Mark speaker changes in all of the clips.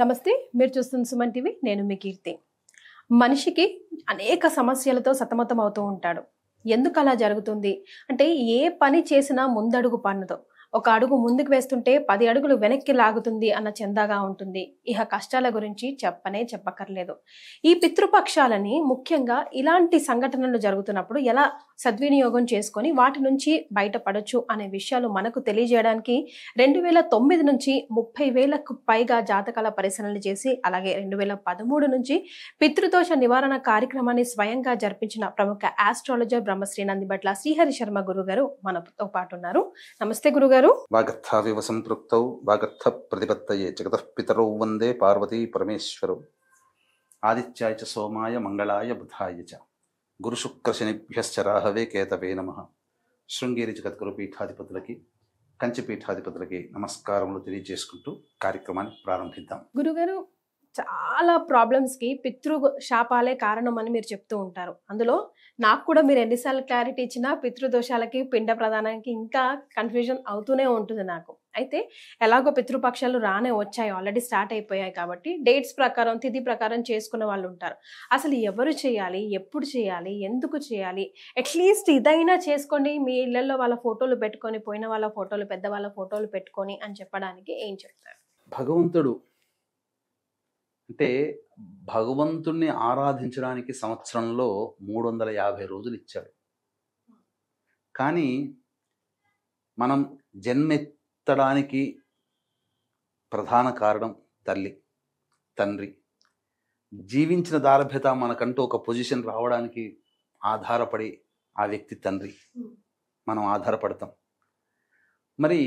Speaker 1: నమస్తే, మీరు చూస్తున్న సుమన్ టీవీ. నేను మీ కీర్తి. మనిషికి అనేక సమస్యలతో సతమతం అవుతూ ఉంటాడు. ఎందుకు అలా జరుగుతుంది అంటే, ఏ పని చేసినా ముందడుగు పడదు. ఒక అడుగు ముందుకు వేస్తుంటే 10 అడుగులు వెనక్కి లాగుతుంది అన్న చందాగా ఉంటుంది. ఇహ కష్టాల గురించి చెప్పనే చెప్పక్కర్లేదు. ఈ పితృపక్షాలని ముఖ్యంగా ఇలాంటి సంఘటనలు జరుగుతున్నప్పుడు ఎలా సద్వినియోగం చేసుకొని వాటి నుంచి బయటపడొచ్చు అనే విషయాలు మనకు తెలియజేయడానికి 2009 నుంచి 30,000కు పైగా జాతకాల పరిశీలనలు చేసి, అలాగే 2013 నుంచి పితృదోష నివారణ కార్యక్రమాన్ని స్వయంగా జరిపించిన ప్రముఖ ఆస్ట్రాలజర్ బ్రహ్మశ్రీ నందిబట్ల శ్రీహరి శర్మ గురుగారు మనతో పాటు ఉన్నారు. నమస్తే గురుగారు.
Speaker 2: వాగర్థావివ సంపృక్తౌ వాగర్థ ప్రతిపత్తయే జగతః పితరౌ వందే పార్వతీ పరమేశ్వరౌ. ఆదిత్యాయ చ సోమాయ మంగళాయ బుధాయ చ గురుశుక్రశనిభ్యశ్చ రాహవే కేతవే నమః. శృంగేరి జగద్గురు పీఠాధిపతులకి, కంచి పీఠాధిపతులకి నమస్కారములు తెలియజేసుకుంటూ కార్యక్రమాన్ని ప్రారంభిద్దాం.
Speaker 1: గురుగారు, చాలా ప్రాబ్లమ్స్కి పితృ శాపాలే కారణం అని మీరు చెప్తూ ఉంటారు. అందులో నాకు కూడా మీరు ఎన్నిసార్లు క్లారిటీ ఇచ్చినా పితృదోషాలకి, పిండ ప్రదానానికి ఇంకా కన్ఫ్యూజన్ అవుతూనే ఉంటుంది నాకు. అయితే ఎలాగో పితృపక్షాలు రానే వచ్చాయి, ఆల్రెడీ స్టార్ట్ అయిపోయాయి కాబట్టి డేట్స్ ప్రకారం, తిథి ప్రకారం చేసుకునే వాళ్ళు ఉంటారు. అసలు ఎవరు చేయాలి, ఎప్పుడు చేయాలి, ఎందుకు చేయాలి? అట్లీస్ట్ ఇదైనా చేసుకోండి, మీ ఇళ్లలో వాళ్ళ ఫోటోలు పెట్టుకొని, పోయిన వాళ్ళ ఫోటోలు, పెద్దవాళ్ళ ఫోటోలు పెట్టుకొని అని చెప్పడానికి ఏం చెప్తారు?
Speaker 2: భగవంతుడు అంటే భగవంతుణ్ణి ఆరాధించడానికి సంవత్సరంలో 350 రోజులు ఇచ్చాడు. కానీ మనం జన్మెత్తడానికి ప్రధాన కారణం తల్లి, తండ్రి. జీవించిన దారభ్యత మనకంటూ ఒక పొజిషన్ రావడానికి ఆధారపడి ఆ వ్యక్తి తండ్రి, మనం ఆధారపడతాం. మరి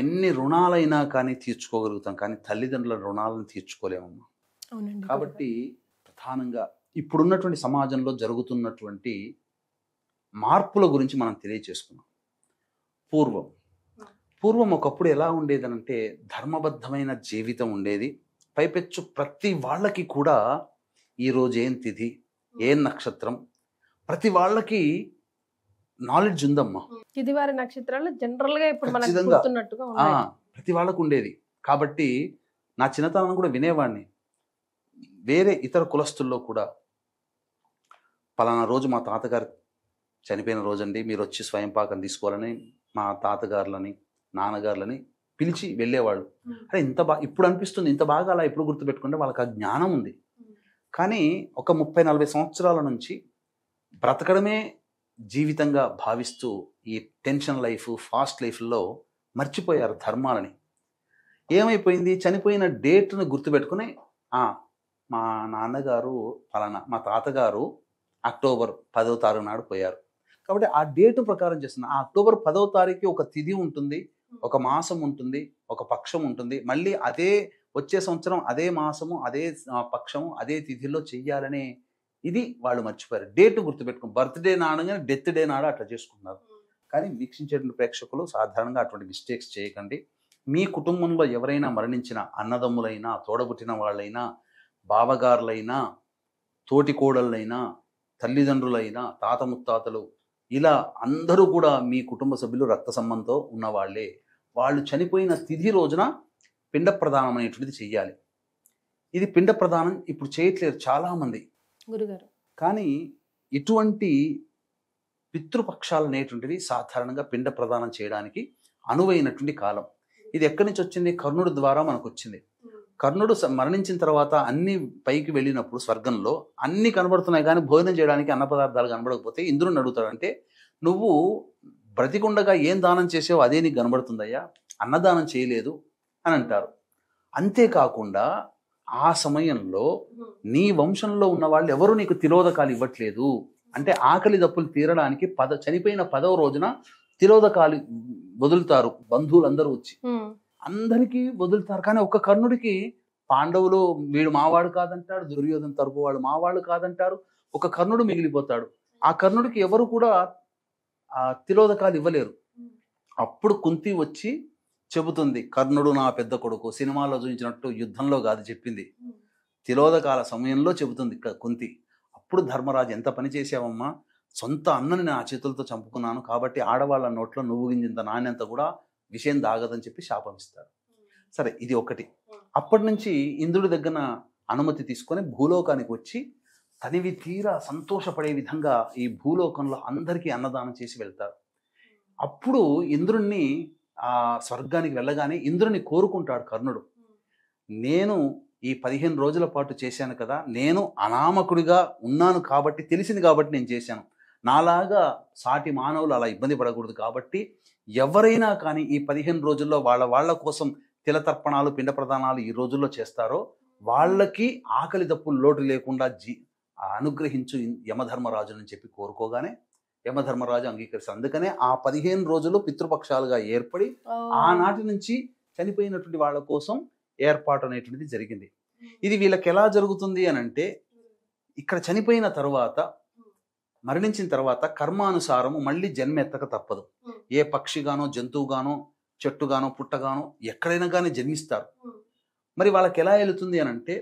Speaker 2: ఎన్ని రుణాలైనా కానీ తీర్చుకోగలుగుతాం, కానీ తల్లిదండ్రుల రుణాలను తీర్చుకోలేమమ్మా. కాబట్టి ప్రధానంగా ఇప్పుడున్నటువంటి సమాజంలో జరుగుతున్నటువంటి మార్పుల గురించి మనం తెలియచేసుకున్నాం. పూర్వం ఒకప్పుడు ఎలా ఉండేదనంటే ధర్మబద్ధమైన జీవితం ఉండేది. పైపెచ్చు ప్రతి వాళ్ళకి కూడా ఈరోజు ఏం తిథి, ఏం నక్షత్రం, ప్రతి వాళ్ళకి నాలెడ్జ్ ఉందమ్మా.
Speaker 1: తిథివారి నక్షత్రాలు జనరల్ గా ఇప్పుడు మనకు గుర్తున్నట్టుగా ఉన్నాయి.
Speaker 2: ప్రతి వాళ్ళకు ఉండేది. కాబట్టి నా చిన్నతనం కూడా వినేవాడిని. వేరే ఇతర కులస్తుల్లో కూడా పలానా రోజు మా తాతగారు చనిపోయిన రోజండి, మీరు వచ్చి స్వయం పాకం తీసుకోవాలని మా తాతగారులని, నాన్నగారులని పిలిచి వెళ్ళేవాళ్ళు. అరే ఇంత ఇప్పుడు అనిపిస్తుంది, ఇంత బాగా అలా ఎప్పుడు గుర్తుపెట్టుకుంటే వాళ్ళకి ఆ జ్ఞానం ఉంది. కానీ ఒక 30-40 సంవత్సరాల నుంచి బ్రతకడమే జీవితంగా భావిస్తూ ఈ టెన్షన్ లైఫ్, ఫాస్ట్ లైఫ్లో మర్చిపోయారు ధర్మాలని. ఏమైపోయింది, చనిపోయిన డేట్ను గుర్తుపెట్టుకుని మా నాన్నగారు ఫలానా, మా తాతగారు అక్టోబర్ 10వ తారీఖు నాడు పోయారు కాబట్టి ఆ డేటు ప్రకారం చేస్తున్నా. ఆ అక్టోబర్ 10వ తారీఖు ఒక తిథి ఉంటుంది, ఒక మాసం ఉంటుంది, ఒక పక్షం ఉంటుంది. మళ్ళీ అదే వచ్చే సంవత్సరం అదే మాసము, అదే పక్షము, అదే తిథిలో చెయ్యాలనే ఇది వాళ్ళు మర్చిపోయారు. డేటు గుర్తుపెట్టుకుని బర్త్డే నాడగానే డెత్ డే నాడు అట్లా చేసుకున్నారు. కానీ వీక్షించేటువంటి ప్రేక్షకులు సాధారణంగా అటువంటి మిస్టేక్స్ చేయకండి. మీ కుటుంబంలో ఎవరైనా మరణించిన అన్నదమ్ములైనా, తోడబుట్టిన వాళ్ళైనా, బావగారులైనా, తోటికోడళ్ళైనా, తల్లిదండ్రులైనా, తాత ముత్తాతలు, ఇలా అందరూ కూడా మీ కుటుంబ సభ్యులు రక్త సంబంధంతో ఉన్నవాళ్లే. వాళ్ళు చనిపోయిన తిథి రోజున పిండ ప్రదానం అనేటువంటిది చెయ్యాలి. ఇది పిండ ప్రదానం ఇప్పుడు చేయట్లేరు చాలామంది
Speaker 1: గురుగారు.
Speaker 2: కానీ ఇటువంటి పితృపక్షాలు అనేటువంటివి సాధారణంగా పిండ ప్రదానం చేయడానికి అనువైనటువంటి కాలం. ఇది ఎక్కడి నుంచి వచ్చింది? కర్ణుడి ద్వారా మనకు వచ్చింది. కర్ణుడు మరణించిన తర్వాత అన్ని పైకి వెళ్ళినప్పుడు స్వర్గంలో అన్ని కనబడుతున్నాయి, కానీ భోజనం చేయడానికి అన్న పదార్థాలు కనబడకపోతే ఇంద్రుడిని అడుగుతాడంటే, నువ్వు బ్రతికుండగా ఏం దానం చేసావో అదే నీకు కనబడుతుందయ్యా, అన్నదానం చేయలేదు అని అంటారు. అంతేకాకుండా ఆ సమయంలో నీ వంశంలో ఉన్న వాళ్ళు ఎవరు నీకు తిలోదకాలు ఇవ్వట్లేదు అంటే, ఆకలి దప్పులు తీరడానికి చనిపోయిన 10వ రోజున తిలోదకాలు వదులుతారు బంధువులందరూ వచ్చి, అందరికీ వదులుతారు. కానీ ఒక్క కర్ణుడికి పాండవులు వీడు మావాడు కాదంటాడు, దుర్యోధన తరపు వాడు మావాడు కాదంటారు, ఒక కర్ణుడు మిగిలిపోతాడు. ఆ కర్ణుడికి ఎవరు కూడా తిలోదకాలు ఇవ్వలేరు. అప్పుడు కుంతి వచ్చి చెబుతుంది, కర్ణుడు నా పెద్ద కొడుకు. సినిమాలో చూపించినట్టు యుద్ధంలో కాదు చెప్పింది, తిలోదకాల సమయంలో చెబుతుంది కుంతి. అప్పుడు ధర్మరాజు, ఎంత పని చేసావమ్మా, సొంత అన్నని నా చేతులతో చంపుకున్నాను కాబట్టి ఆడవాళ్ళ నోట్లో నువ్వు గింజింత నాణ్యంత కూడా విషయం దాగదని చెప్పి శాపం ఇస్తారు. సరే, ఇది ఒకటి. అప్పటి నుంచి ఇంద్రుడి దగ్గర అనుమతి తీసుకొని భూలోకానికి వచ్చి తనివి తీరా సంతోషపడే విధంగా ఈ భూలోకంలో అందరికీ అన్నదానం చేసి వెళ్తారు. అప్పుడు ఇంద్రుణ్ణి ఆ స్వర్గానికి వెళ్ళగానే ఇంద్రుని కోరుకుంటాడు కర్ణుడు, నేను ఈ 15 రోజుల పాటు చేశాను కదా, నేను అనామకుడిగా ఉన్నాను కాబట్టి, తెలిసింది కాబట్టి నేను చేశాను. నాలాగా సాటి మానవులు అలా ఇబ్బంది పడకూడదు కాబట్టి ఎవరైనా కానీ ఈ 15 రోజుల్లో వాళ్ళ కోసం తిలతర్పణాలు పిండ ప్రదానాలు ఈ రోజుల్లో చేస్తారో వాళ్ళకి ఆకలి దప్పులు లోటు లేకుండా అనుగ్రహించు యమధర్మరాజు అని చెప్పి కోరుకోగానే యమధర్మరాజు అంగీకరిస్తారు. అందుకనే ఆ 15 రోజులు పితృపక్షాలుగా ఏర్పడి ఆనాటి నుంచి చనిపోయినటువంటి వాళ్ళ కోసం ఏర్పాటు అనేటువంటిది జరిగింది. ఇది వీళ్ళకి ఎలా జరుగుతుంది అని అంటే, ఇక్కడ చనిపోయిన తర్వాత మరణించిన తర్వాత కర్మానుసారము మళ్ళీ జన్మెత్తక తప్పదు. ఏ పక్షిగానో జంతువుగానో చెట్టుగానో పుట్టగానో ఎక్కడైనా కానీ జన్మిస్తారు. మరి వాళ్ళకి ఎలా వెళుతుంది అని అంటే,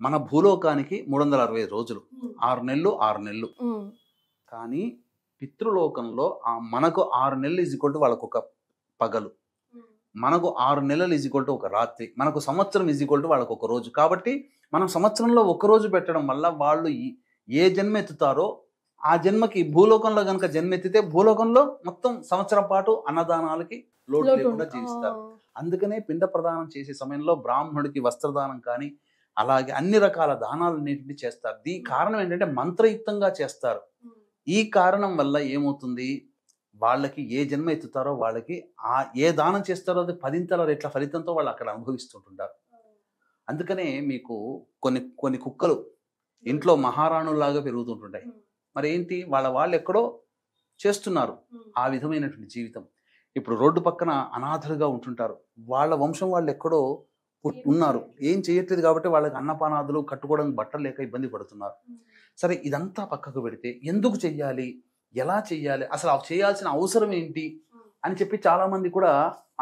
Speaker 2: మన భూలోకానికి 365 రోజులు, 6 నెలలు 6 నెలలు. కానీ పితృలోకంలో మనకు 6 నెలలు ఈజ్వల్ టు వాళ్ళకు ఒక పగలు, మనకు 6 నెలలు ఈజ్వల్ టు ఒక రాత్రి, మనకు సంవత్సరం ఈజ్వల్ టు వాళ్ళకు ఒక రోజు. కాబట్టి మనం సంవత్సరంలో ఒక రోజు పెట్టడం వల్ల వాళ్ళు ఏ జన్మ ఎత్తుతారో ఆ జన్మకి భూలోకంలో కనుక జన్మెత్తితే భూలోకంలో మొత్తం సంవత్సరం పాటు అన్నదానాలకి లోటు లేకుండా జీవిస్తారు. అందుకనే పిండ ప్రదానం చేసే సమయంలో బ్రాహ్మణుడికి వస్త్రదానం కానీ అలాగే అన్ని రకాల దానాలన్నింటినీ చేస్తారు. దీని కారణం ఏంటంటే మంత్రయుక్తంగా చేస్తారు. ఈ కారణం వల్ల ఏమవుతుంది, వాళ్ళకి ఏ జన్మ ఎత్తుతారో వాళ్ళకి ఏ దానం చేస్తారో అది 10 రెట్ల ఫలితంతో వాళ్ళు అక్కడ అనుభవిస్తుంటుంటారు. అందుకనే మీకు కొన్ని కుక్కలు ఇంట్లో మహారాణుల్లాగా పెరుగుతుంటుంటాయి. మరి ఏంటి, వాళ్ళు ఎక్కడో చేస్తున్నారు ఆ విధమైనటువంటి జీవితం. ఇప్పుడు రోడ్డు పక్కన అనాథలుగా ఉంటుంటారు, వాళ్ళ వంశం వాళ్ళు ఎక్కడో ఉన్నారు, ఏం చేయట్లేదు కాబట్టి వాళ్ళకి అన్నపానాదులు కట్టుకోవడానికి బట్టలు లేక ఇబ్బంది పడుతున్నారు. సరే, ఇదంతా పక్కకు పెడితే ఎందుకు చెయ్యాలి, ఎలా చెయ్యాలి, అసలు చేయాల్సిన అవసరం ఏంటి అని చెప్పి చాలా మంది కూడా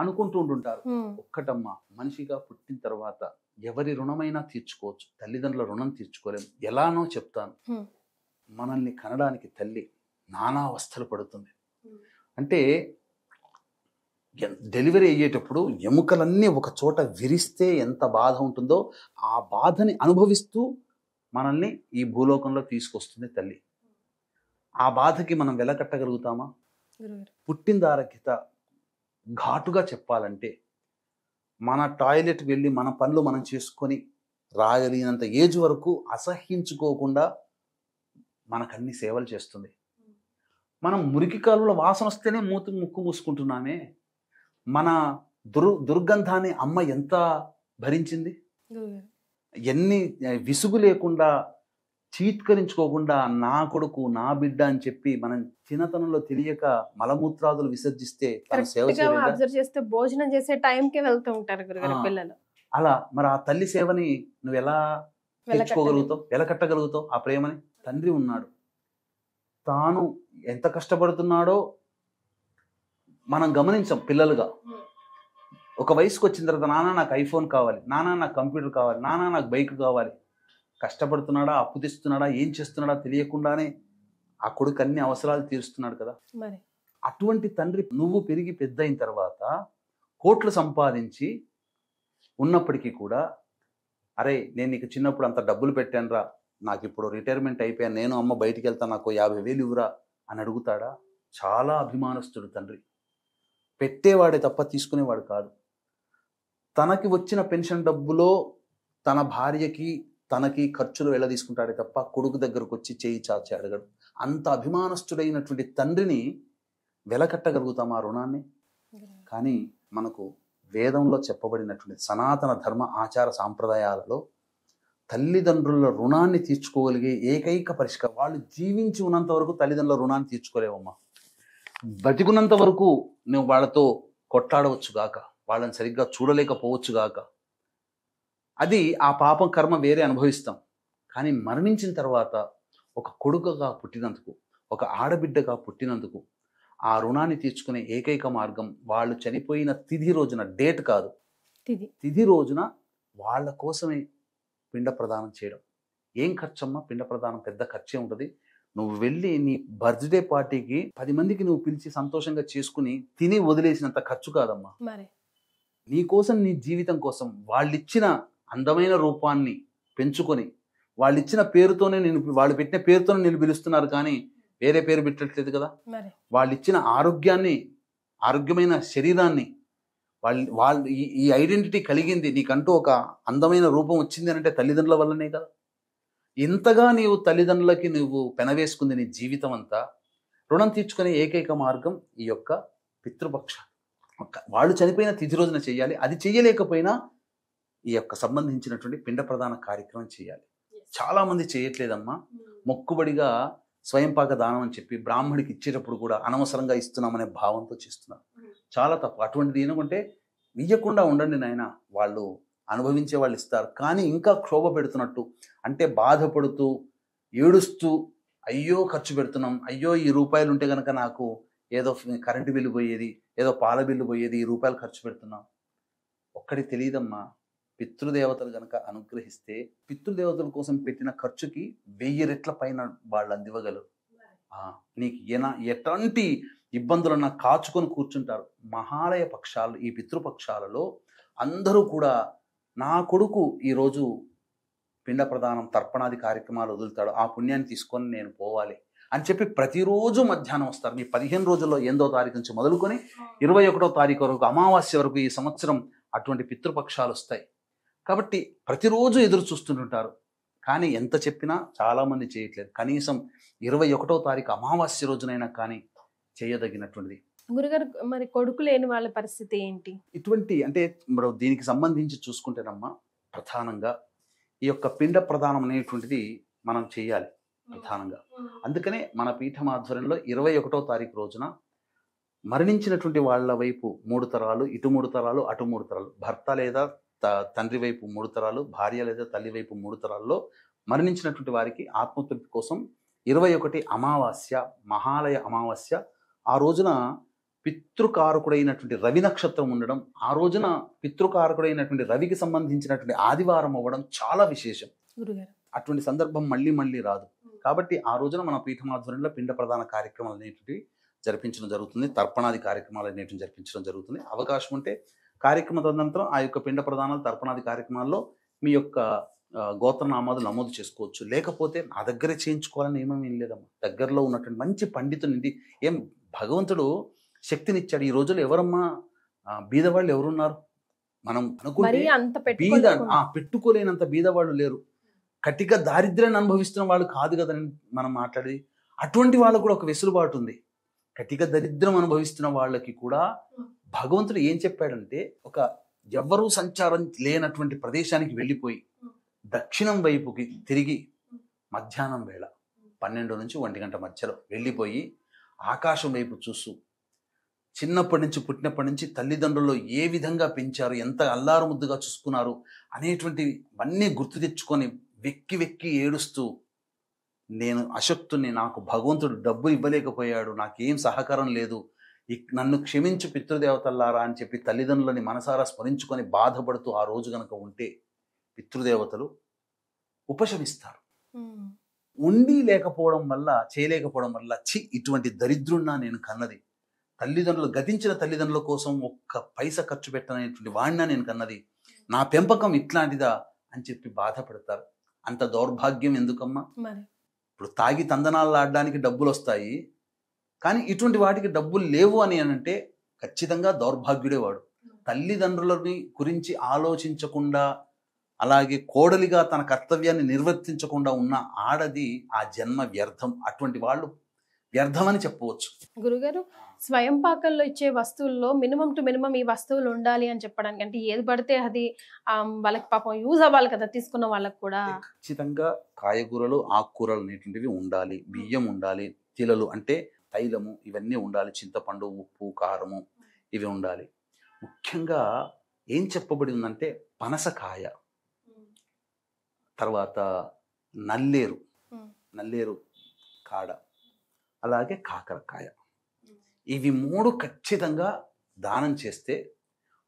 Speaker 2: అనుకుంటూ ఉంటుంటారు. ఒక్కటమ్మా, మనిషిగా పుట్టిన తర్వాత ఎవరి రుణమైనా తీర్చుకోవచ్చు, తల్లిదండ్రుల రుణం తీర్చుకోలేము. ఎలానో చెప్తాను. మనల్ని కనడానికి తల్లి నానా అవస్థలు పడుతుంది. అంటే డెలివరీ అయ్యేటప్పుడు ఎముకలన్నీ ఒక చోట విరిస్తే ఎంత బాధ ఉంటుందో ఆ బాధని అనుభవిస్తూ మనల్ని ఈ భూలోకంలో తీసుకొస్తుంది తల్లి. ఆ బాధకి మనం వెలకట్టగలుగుతామా? పుట్టిందారకిత ఘాటుగా చెప్పాలంటే, మన టాయిలెట్కి వెళ్ళి మన పనులు మనం చేసుకొని రాగలిగినంత ఏజ్ వరకు అసహ్యించుకోకుండా మనకన్ని సేవలు చేస్తుంది. మనం మురికి కాలువలో వాసన వస్తేనే ముక్కు మూసుకుంటున్నామే. మన దుర్గంధాన్ని అమ్మ ఎంత భరించింది, ఎన్ని విసుగు లేకుండా చీత్కరించుకోకుండా నా కొడుకు నా బిడ్డ అని చెప్పి మనం చిన్నతనంలో తెలియక మలమూత్రాదులు విసర్జిస్తే
Speaker 1: చేస్తే భోజనం చేసే టైంకే వెళ్తూ ఉంటారు పిల్లలు.
Speaker 2: అలా మరి ఆ తల్లి సేవని నువ్వు ఎలా తెచ్చుకోగలుగుతావు, ఎలా కట్టగలుగుతావు? ఆ ప్రేమని తండ్రి ఉన్నాడు, తాను ఎంత కష్టపడుతున్నాడో మనం గమనించాం పిల్లలుగా. ఒక వయసుకు వచ్చిన తర్వాత నాన్న నాకు ఐఫోన్ కావాలి, నాన్న నాకు కంప్యూటర్ కావాలి, నాన్న నాకు బైక్ కావాలి. కష్టపడుతున్నాడా, అప్పు తెస్తున్నాడా, ఏం చేస్తున్నాడా తెలియకుండానే ఆ కొడుకు అన్ని అవసరాలు తీరుస్తున్నాడు కదా. అటువంటి తండ్రి నువ్వు పెరిగి పెద్ద అయిన తర్వాత కోట్లు సంపాదించి ఉన్నప్పటికీ కూడా, అరే నేను నీకు చిన్నప్పుడు అంత డబ్బులు పెట్టాను రా, నాకు ఇప్పుడు రిటైర్మెంట్ అయిపోయాను, నేను అమ్మ బయటికి వెళ్తాను, నాకు 50,000 ఇవ్వరా అని అడుగుతాడా? చాలా అభిమానస్తుడు తండ్రి. పెట్టేవాడే తప్ప తీసుకునేవాడు కాదు. తనకి వచ్చిన పెన్షన్ డబ్బులో తన భార్యకి తనకి ఖర్చులు ఎలా తీసుకుంటాడే తప్ప కొడుకు దగ్గరకు వచ్చి చేయి చాచి అడగడు. అంత అభిమానస్తుడైనటువంటి తండ్రిని వెలకట్టగలుగుతాం ఆ రుణాన్ని? కానీ మనకు వేదంలో చెప్పబడినటువంటి సనాతన ధర్మ ఆచార సాంప్రదాయాలలో తల్లిదండ్రుల రుణాన్ని తీర్చుకోగలిగే ఏకైక పరిష్కారం, వాళ్ళు జీవించి ఉన్నంత వరకు తల్లిదండ్రుల రుణాన్ని తీర్చుకోలేవమ్మా. బతికున్నంత వరకు నువ్వు వాళ్ళతో కొట్లాడవచ్చు గాక, వాళ్ళని సరిగ్గా చూడలేకపోవచ్చు గాక, అది ఆ పాపం కర్మ వేరే అనుభవిస్తాం. కానీ మరణించిన తర్వాత ఒక కొడుకుగా పుట్టినందుకు, ఒక ఆడబిడ్డగా పుట్టినందుకు ఆ రుణాన్ని తీర్చుకునే ఏకైక మార్గం వాళ్ళు చనిపోయిన తిథి రోజున, డేట్ కాదు, తిథి రోజున వాళ్ళ కోసమే పిండ ప్రదానం చేయడం. ఏం ఖర్చమ్మా? పిండ ప్రదానం పెద్ద ఖర్చే ఉంటుంది. నువ్వు వెళ్ళి నీ బర్త్డే పార్టీకి 10 మందికి నువ్వు పిలిచి సంతోషంగా చేసుకుని తిని వదిలేసినంత ఖర్చు కాదమ్మా. నీ కోసం, నీ జీవితం కోసం వాళ్ళిచ్చిన అందమైన రూపాన్ని పెంచుకొని వాళ్ళిచ్చిన పేరుతోనే వాళ్ళు పెట్టిన పేరుతోనే నేను పిలుస్తున్నారు, కానీ వేరే పేరు పెట్టట్లేదు కదా. వాళ్ళు ఇచ్చిన ఆరోగ్యమైన శరీరాన్ని వాళ్ళు ఈ ఐడెంటిటీ కలిగింది, నీకంటూ ఒక అందమైన రూపం వచ్చింది అని అంటే తల్లిదండ్రుల వల్లనే కదా. ఇంతగా నీవు తల్లిదండ్రులకి నువ్వు పెనవేసుకుంది నీ జీవితం అంతా. రుణం తీర్చుకునే ఏకైక మార్గం ఈ యొక్క పితృపక్ష. వాళ్ళు చనిపోయిన తిథి రోజున చేయాలి. అది చేయలేకపోయినా ఈ యొక్క సంబంధించినటువంటి పిండ ప్రదాన కార్యక్రమం చేయాలి. చాలా మంది చేయట్లేదమ్మా. మొక్కుబడిగా స్వయంపాక దానం అని చెప్పి బ్రాహ్మడికి ఇచ్చేటప్పుడు కూడా అనవసరంగా ఇస్తున్నామనే భావంతో చేస్తున్నారు. చాలా తప్పు. అటువంటిది ఏనుకుంటే ఇయ్యకుండా ఉండండి నాయన, వాళ్ళు అనుభవించే వాళ్ళు ఇస్తారు. కానీ ఇంకా క్షోభ పెడుతున్నట్టు, అంటే బాధపడుతూ ఏడుస్తూ అయ్యో ఖర్చు పెడుతున్నాం, అయ్యో ఈ రూపాయలు ఉంటే కనుక నాకు ఏదో కరెంటు బిల్లు పోయేది, ఏదో పాల బిల్లు పోయేది, ఈ రూపాయలు ఖర్చు పెడుతున్నాం. ఒక్కడి తెలియదమ్మా, పితృదేవతలు కనుక అనుగ్రహిస్తే పితృదేవతల కోసం పెట్టిన ఖర్చుకి 1000 రెట్ల పైన వాళ్ళు అందివ్వగలరు. నీకు ఎట్లాంటి ఇబ్బందులన్నా కాచుకొని కూర్చుంటారు. మహాలయ పక్షాలు, ఈ పితృపక్షాలలో అందరూ కూడా నా కొడుకు ఈరోజు పిండ ప్రదానం తర్పణాది కార్యక్రమాలు వదులుతాడు, ఆ పుణ్యాన్ని తీసుకొని నేను పోవాలి అని చెప్పి ప్రతిరోజు మధ్యాహ్నం వస్తారు. మీ 15 రోజుల్లో 8వ తారీఖు నుంచి మొదలుకొని 21వ తారీఖు వరకు, అమావాస్య వరకు ఈ సంవత్సరం అటువంటి పితృపక్షాలు వస్తాయి. కాబట్టి ప్రతిరోజు ఎదురు చూస్తుంటుంటారు. కానీ ఎంత చెప్పినా చాలామంది చేయట్లేదు. కనీసం 21వ తారీఖు అమావాస్య రోజునైనా కానీ చేయదగినటువంటిది.
Speaker 1: గురుగారు, మరి కొడుకు లేని వాళ్ళ పరిస్థితి ఏంటి?
Speaker 2: ఇటువంటి అంటే మరి దీనికి సంబంధించి చూసుకుంటేనమ్మా, ప్రధానంగా ఈ యొక్క పిండ ప్రదానం అనేటువంటిది మనం చేయాలి ప్రధానంగా. అందుకనే మన పీఠం ఆధ్వర్యంలో 21వ తారీఖు రోజున మరణించినటువంటి వాళ్ళ వైపు 3 తరాలు, ఇటు 3 తరాలు, అటు 3 తరాలు, భర్త లేదా తండ్రి వైపు 3 తరాలు, భార్య లేదా తల్లి వైపు 3 తరాల్లో మరణించినటువంటి వారికి ఆత్మతృప్తి కోసం 21 అమావాస్య, మహాలయ అమావాస్య, ఆ రోజున పితృకారకుడైనటువంటి రవి నక్షత్రం ఉండడం, ఆ రోజున పితృకారకుడైనటువంటి రవికి సంబంధించినటువంటి ఆదివారం అవ్వడం చాలా విశేషం. అటువంటి సందర్భం మళ్ళీ మళ్ళీ రాదు. కాబట్టి ఆ రోజున మన పీఠమాధ్వర్యంలో పిండ ప్రదాన కార్యక్రమాలు అనేటివి జరిపించడం జరుగుతుంది. తర్పణాది కార్యక్రమాలు అనేటివి జరిపించడం జరుగుతుంది. అవకాశం ఉంటే కార్యక్రమ తదనంతరం ఆ యొక్క పిండ ప్రదానాలు, తర్పణాది కార్యక్రమాల్లో మీ యొక్క గోత్రనామాలు నమోదు చేసుకోవచ్చు. లేకపోతే నా దగ్గరే చేయించుకోవాలని ఏమేమి లేదమ్మా. దగ్గరలో ఉన్నటువంటి మంచి పండితుని, ఏం భగవంతుడు శక్తినిచ్చాడు. ఈ రోజుల్లో ఎవరమ్మా బీదవాళ్ళు ఎవరున్నారు? మనం అనుకుంటే పెట్టుకోలేనంత బీదవాళ్ళు లేరు. కటిక దారిద్ర్యాన్ని అనుభవిస్తున్న వాళ్ళు కాదు కదా మనం మాట్లాడేది. అటువంటి వాళ్ళకు కూడా ఒక వెసులుబాటు ఉంది. కటిక దరిద్రం అనుభవిస్తున్న వాళ్ళకి కూడా భగవంతుడు ఏం చెప్పాడంటే, ఒక ఎవ్వరూ సంచారం లేనటువంటి ప్రదేశానికి వెళ్ళిపోయి దక్షిణం వైపుకి తిరిగి మధ్యాహ్నం వేళ 12 నుంచి 1 గంట మధ్యలో వెళ్ళిపోయి ఆకాశం వైపు చూస్తూ, చిన్నప్పటి నుంచి పుట్టినప్పటి నుంచి తల్లిదండ్రులు ఏ విధంగా పెంచారు, ఎంత అల్లారు ముద్దుగా చూసుకున్నారు అనేటువంటివన్నీ గుర్తు తెచ్చుకొని వెక్కి వెక్కి ఏడుస్తూ, నేను అశక్తుని, నాకు భగవంతుడు డబ్బు ఇవ్వలేకపోయాడు, నాకేం సహకారం లేదు, నన్ను క్షమించు పితృదేవతల్లారా అని చెప్పి తల్లిదండ్రులని మనసారా స్మరించుకొని బాధపడుతూ ఆ రోజు గనక ఉంటే పితృదేవతలు ఉపశమిస్తారు. ఉండి లేకపోవడం వల్ల, చేయలేకపోవడం వల్ల, ఇటువంటి దరిద్రున్నా నేను కన్నది, తల్లిదండ్రులు గతించిన తల్లిదండ్రుల కోసం ఒక్క పైస ఖర్చు పెట్టనటువంటి వాడినా నేను కన్నది, నా పెంపకం ఇట్లాంటిదా అని చెప్పి బాధపడతారు. అంత దౌర్భాగ్యం ఎందుకమ్మా? ఇప్పుడు తాగి తందనాలు ఆడడానికి డబ్బులు వస్తాయి, కానీ ఇటువంటి వాటికి డబ్బులు లేవు అని అంటే ఖచ్చితంగా దౌర్భాగ్యుడే వాడు. తల్లిదండ్రులని గురించి ఆలోచించకుండా, అలాగే కోడలిగా తన కర్తవ్యాన్ని నిర్వర్తించకుండా ఉన్న ఆడది ఆ జన్మ వ్యర్థం. అటువంటి వాళ్ళు వ్యర్థమని చెప్పవచ్చు.
Speaker 1: గురుగారు, స్వయం పాకంలో ఇచ్చే వస్తువుల్లో మినిమం టు మినిమం ఈ వస్తువులు ఉండాలి అని చెప్పడానికి, అంటే ఏది పడితే అది వాళ్ళకి పాపం యూజ్ అవ్వాలి కదా తీసుకున్న వాళ్ళకి కూడా.
Speaker 2: ఖచ్చితంగా కాయగూరలు, ఆకుకూరలు అనేటువంటివి ఉండాలి, బియ్యం ఉండాలి, తిలలు అంటే తైలము ఇవన్నీ ఉండాలి, చింతపండు, ఉప్పు, కారము ఇవి ఉండాలి. ముఖ్యంగా ఏం చెప్పబడి ఉందంటే పనసకాయ, తర్వాత నల్లేరు కాడ, అలాగే కాకరకాయ, ఇవి 3 ఖచ్చితంగా దానం చేస్తే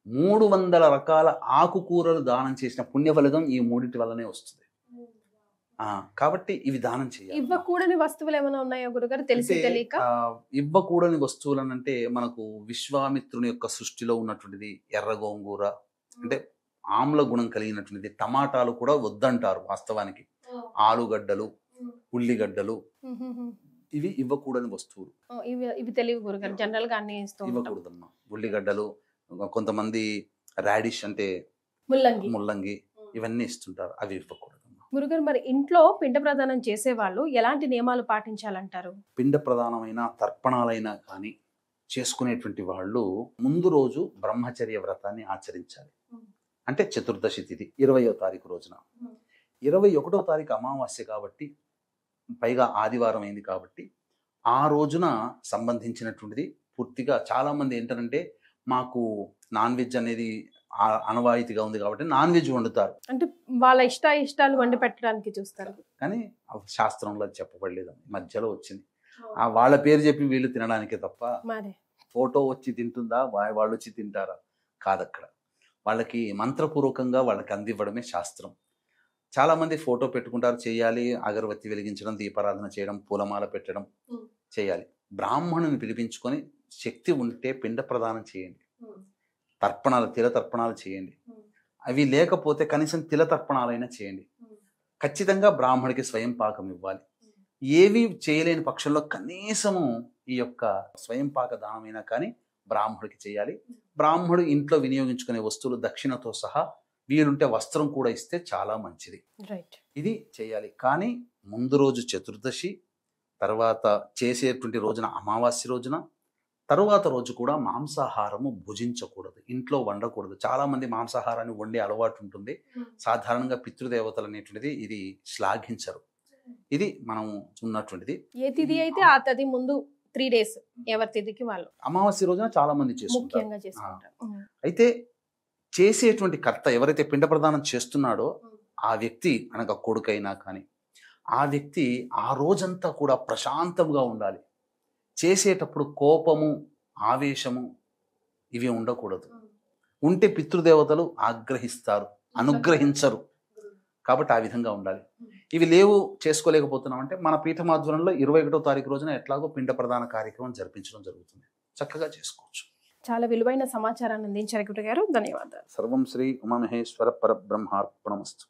Speaker 2: 300 రకాల ఆకుకూరలు దానం చేసిన పుణ్యఫలితం ఈ 3 వల్లనే వస్తుంది. కాబట్టి ఇవి దానం చేయాలి.
Speaker 1: ఇవ్వకూడని వస్తువులు ఏమైనా ఉన్నాయో గురుగారు తెలిసి
Speaker 2: అంటే,
Speaker 1: తెలియక?
Speaker 2: ఇవ్వకూడని వస్తువులను అంటే మనకు విశ్వామిత్రుని యొక్క సృష్టిలో ఉన్నటువంటిది ఎర్ర గోంగూర, అంటే ఆమ్ల గుణం కలిగినటువంటిది, టమాటాలు కూడా వద్దంటారు వాస్తవానికి, ఆలుగడ్డలు, ఉల్లిగడ్డలు, ఇవి ఇవ్వకూడని వస్తువులు.
Speaker 1: ఇవి తెలియవు గురుగారు, జనరల్ గా అన్ని ఇస్తూ ఉంటాం.
Speaker 2: ఇవ్వకూడదమ్మా. ఉల్లిగడ్డలు, కొంతమంది రాడిష్ అంటే ముల్లంగి, ఇవన్నీ ఇస్తుంటారు, అవి ఇవ్వకూడదమ్మా.
Speaker 1: గురుగారు, మరి ఇంట్లో పిండ ప్రదానం చేసేవాళ్ళు ఎలాంటి నియమాలు పాటించాలంటారు?
Speaker 2: పిండ ప్రదానమైన తర్పణాలైనా కానీ చేసుకునేటువంటి వాళ్ళు ముందు రోజు బ్రహ్మచర్య వ్రతాన్ని ఆచరించాలి. అంటే చతుర్దశి తిథి 20వ తారీఖు రోజున, 21వ తారీఖు అమావాస్య కాబట్టి, పైగా ఆదివారం అయింది కాబట్టి, ఆ రోజున సంబంధించినటువంటిది పూర్తిగా చాలా మంది ఏంటంటే మాకు నాన్ వెజ్ అనేది అనవాయితీగా ఉంది కాబట్టి నాన్ వెజ్ వండుతారు,
Speaker 1: అంటే వాళ్ళ ఇష్టాలు వండి పెట్టడానికి చూస్తారు.
Speaker 2: కానీ శాస్త్రంలో అది చెప్పబడలేదు, మధ్యలో వచ్చింది. వాళ్ళ పేరు చెప్పి వీళ్ళు తినడానికే తప్ప ఫోటో వచ్చి తింటుందా, వాళ్ళు వచ్చి తింటారా కాదక్కడ. వాళ్ళకి మంత్రపూర్వకంగా వాళ్ళకి అందివ్వడమే శాస్త్రం. చాలా మంది ఫోటో పెట్టుకుంటారు, చేయాలి, అగరబత్తి వెలిగించడం, దీపారాధన చేయడం, పూలమాల పెట్టడం చేయాలి. బ్రాహ్మణుని పిలిపించుకొని శక్తి ఉంటే పిండ ప్రదానం చేయండి, తర్పణాలు, తిల తర్పణాలు చేయండి. అవి లేకపోతే కనీసం తిల తర్పణాలైనా చేయండి. ఖచ్చితంగా బ్రాహ్మడికి స్వయం పాకం ఇవ్వాలి. ఏవి చేయలేని పక్షంలో కనీసము ఈ యొక్క స్వయం పాక దానమైనా కానీ బ్రాహ్మడికి చేయాలి. బ్రాహ్మడు ఇంట్లో వినియోగించుకునే వస్తువులు దక్షిణతో సహా, వీలుంటే వస్త్రం కూడా ఇస్తే చాలా మంచిది. ఇది చేయాలి. కానీ ముందు రోజు చతుర్దశి, తర్వాత చేసేటువంటి రోజున అమావాస్య రోజున, తరువాత రోజు కూడా మాంసాహారము భుజించకూడదు, ఇంట్లో వండకూడదు. చాలా మంది మాంసాహారాన్ని వండే అలవాటు ఉంటుంది. సాధారణంగా పితృదేవతలు అనేటువంటిది ఇది శ్లాఘించరు. ఇది మనం ఉన్నటువంటిది.
Speaker 1: ఏ తిథి అయితే ఆ తిథి ముందు 3 days ఎవరి తిథికి వాళ్ళు.
Speaker 2: అమావాస్య రోజున చాలా మంది చేసుకుంటారు. అయితే చేసేటువంటి కర్త ఎవరైతే పిండ ప్రదానం చేస్తున్నాడో ఆ వ్యక్తి, అనగా కొడుకైనా కానీ, ఆ వ్యక్తి ఆ రోజంతా కూడా ప్రశాంతంగా ఉండాలి. చేసేటప్పుడు కోపము, ఆవేశము ఇవి ఉండకూడదు. ఉంటే పితృదేవతలు ఆగ్రహిస్తారు, అనుగ్రహించరు. కాబట్టి ఆ విధంగా ఉండాలి. ఇవి లేవు, చేసుకోలేకపోతున్నామంటే మన పీఠమాధ్వర్యంలో 21వ తారీఖు రోజున ఎట్లాగో పిండ ప్రదాన కార్యక్రమం జరిపించడం జరుగుతుంది. చక్కగా చేసుకోవచ్చు.
Speaker 1: చాలా విలువైన సమాచారాన్ని అందించారు గురుగారు, ధన్యవాదాలు.
Speaker 2: సర్వం శ్రీ ఉమామహేశ్వర పరబ్రహ్మార్పణమస్తు.